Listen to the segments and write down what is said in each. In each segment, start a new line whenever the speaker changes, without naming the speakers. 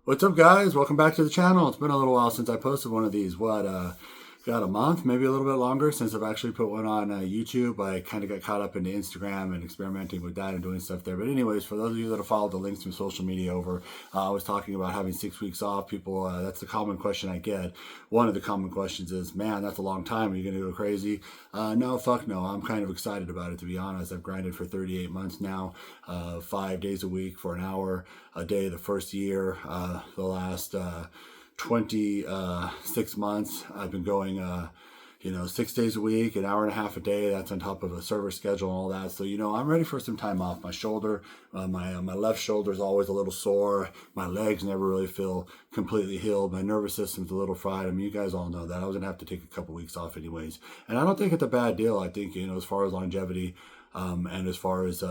What's up, guys? Welcome back to the channel. It's been a little while since I posted one of these. Got a month, maybe a little bit longer since I've actually put one on YouTube. I kind of got caught up into Instagram and experimenting with that and doing stuff there. But anyways, for those of you that have followed the links from social media over, I was talking about having 6 weeks off. People, that's the common question I get. One of the common questions is, man, that's a long time. Are you going to go crazy? No, fuck no. I'm kind of excited about it, to be honest. I've grinded for 38 months now, 5 days a week for an hour a day the first year. The last 26 months I've been going 6 days a week, an hour and a half a day. That's on top of a server schedule and all that. So I'm ready for some time off. My shoulder, my left shoulder is always a little sore. My legs never really feel completely healed. My nervous system's a little fried. I mean, you guys all know that. I was gonna have to take a couple weeks off anyways, and I don't think it's a bad deal. I think as far as longevity, and as far as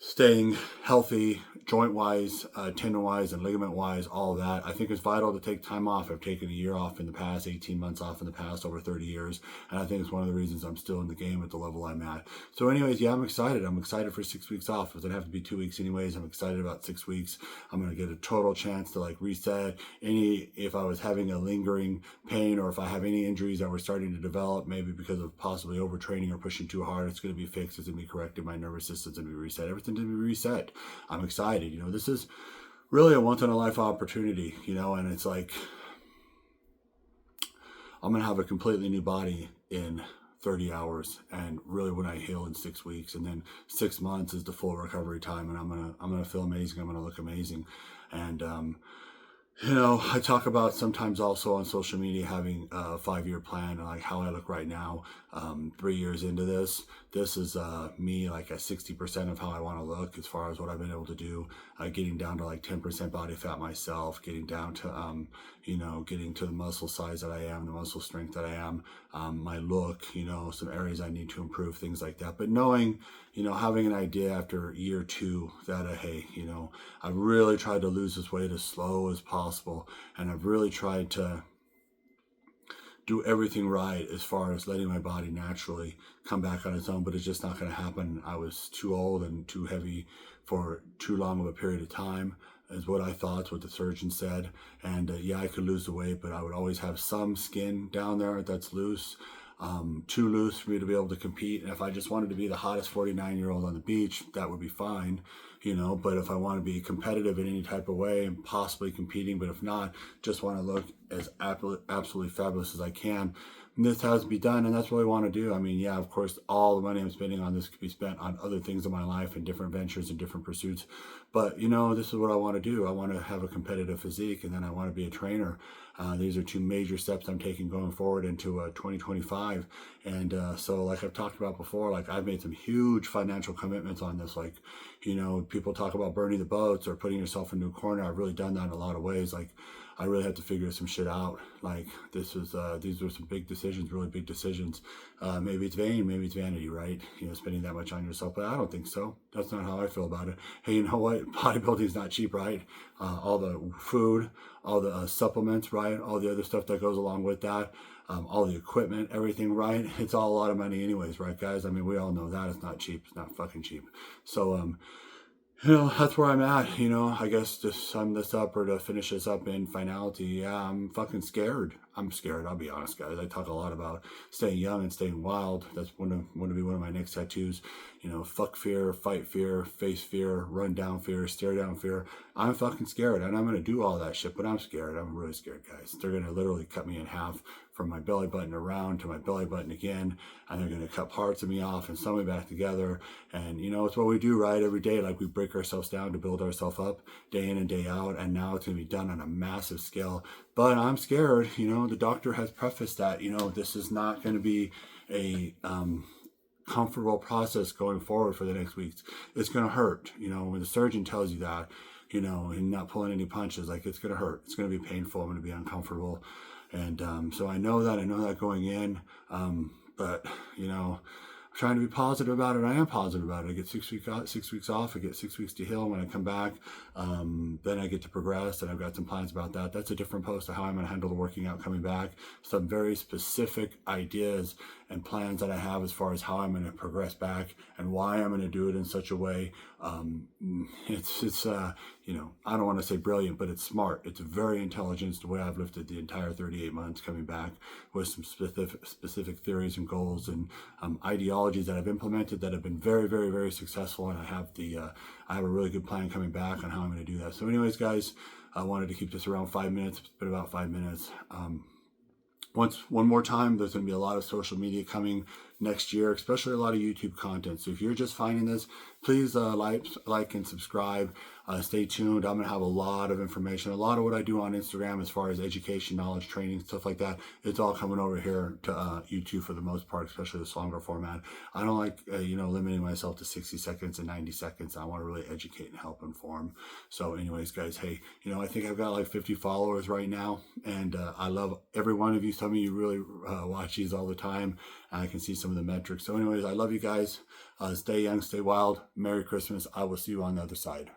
staying healthy, joint wise, tendon wise, and ligament wise, all of that. I think it's vital to take time off. I've taken a year off in the past, 18 months off in the past, over 30 years. And I think it's one of the reasons I'm still in the game at the level I'm at. So anyways, yeah, I'm excited. I'm excited for 6 weeks off. It doesn't have to be 2 weeks anyways. I'm excited about 6 weeks. I'm going to get a total chance to reset if I was having a lingering pain, or if I have any injuries that were starting to develop, maybe because of possibly overtraining or pushing too hard. It's going to be fixed. It's going to be corrected. My nervous system's going to be reset. Everything to be reset. I'm excited. This is really a once in a life opportunity, and it's like I'm gonna have a completely new body in 30 hours, and really when I heal in 6 weeks, and then 6 months is the full recovery time, and I'm gonna feel amazing. I'm gonna look amazing. And I talk about sometimes also on social media having a 5-year plan, and like how I look right now, 3 years into this. This is me like at 60% of how I want to look as far as what I've been able to do, getting down to like 10% body fat myself, getting down to, getting to the muscle size that I am, the muscle strength that I am, my look, some areas I need to improve, things like that. But knowing, having an idea after year 2 that, hey, I've really tried to lose this weight as slow as possible. And I've really tried to do everything right as far as letting my body naturally come back on its own, but it's just not going to happen. I was too old and too heavy for too long of a period of time, is what I thought, what the surgeon said. And yeah, I could lose the weight, but I would always have some skin down there that's loose, too loose for me to be able to compete. And if I just wanted to be the hottest 49-year-old on the beach, that would be fine, but if I want to be competitive in any type of way and possibly competing, but if not, just want to look as absolutely fabulous as I can, this has to be done. And that's what I want to do. I mean, yeah, of course, all the money I'm spending on this could be spent on other things in my life and different ventures and different pursuits. But, this is what I want to do. I want to have a competitive physique, and then I want to be a trainer. These are 2 major steps I'm taking going forward into 2025. And so like I've talked about before, like I've made some huge financial commitments on this. Like, people talk about burning the boats or putting yourself into a corner. I've really done that in a lot of ways. Like, I really had to figure some shit out. Like, these were some big decisions, really big decisions. Maybe it's vain, maybe it's vanity, right? Spending that much on yourself, but I don't think so. That's not how I feel about it. Hey, you know what? Bodybuilding is not cheap, right? All the food, all the supplements, right? All the other stuff that goes along with that. All the equipment, everything, right? It's all a lot of money anyways, right, guys? I mean, we all know that. It's not cheap. It's not fucking cheap. So, that's where I'm at. I guess to sum this up or to finish this up in finality, yeah, I'm fucking scared. I'm scared, I'll be honest, guys. I talk a lot about staying young and staying wild. That's want to be one of my next tattoos. Fuck fear, fight fear, face fear, run down fear, stare down fear. I'm fucking scared, and I'm going to do all that shit, but I'm scared. I'm really scared, guys. They're going to literally cut me in half from my belly button around to my belly button again, and they're going to cut parts of me off and sew me back together. And it's what we do, right? Every day, like we break ourselves down to build ourselves up day in and day out, and now it's going to be done on a massive scale. But I'm scared. The doctor has prefaced that, this is not going to be a comfortable process going forward for the next weeks. It's going to hurt. When the surgeon tells you that, and not pulling any punches, like it's going to hurt. It's going to be painful. I'm going to be uncomfortable. And so I know that going in. But, I'm trying to be positive about it. I am positive about it. I get 6 weeks off. I get 6 weeks to heal. When I come back, then I get to progress, and I've got some plans about that. That's a different post of how I'm going to handle the working out coming back. Some very specific ideas and plans that I have as far as how I'm going to progress back and why I'm going to do it in such a way. It's you know, I don't want to say brilliant, but it's smart. It's very intelligent. It's the way I've lifted the entire 38 months coming back, with some specific theories and goals and ideologies that I've implemented that have been very, very, very successful. And I have a really good plan coming back on how I'm going to do that. So anyways, guys, I wanted to keep this around 5 minutes. It's been about 5 minutes. One more time, there's going to be a lot of social media coming next year, especially a lot of YouTube content. So if you're just finding this, please like and subscribe. Stay tuned. I'm going to have a lot of information. A lot of what I do on Instagram as far as education, knowledge, training, stuff like that, it's all coming over here to YouTube for the most part, especially this longer format. I don't like, you know, limiting myself to 60 seconds and 90 seconds. I want to really educate and help inform. So anyways, guys, hey, you know, I think I've got like 50 followers right now, and I love every one of you. Some of you really watch these all the time. I can see some of the metrics. So anyways, I love you guys. Stay young, stay wild. Merry Christmas. I will see you on the other side.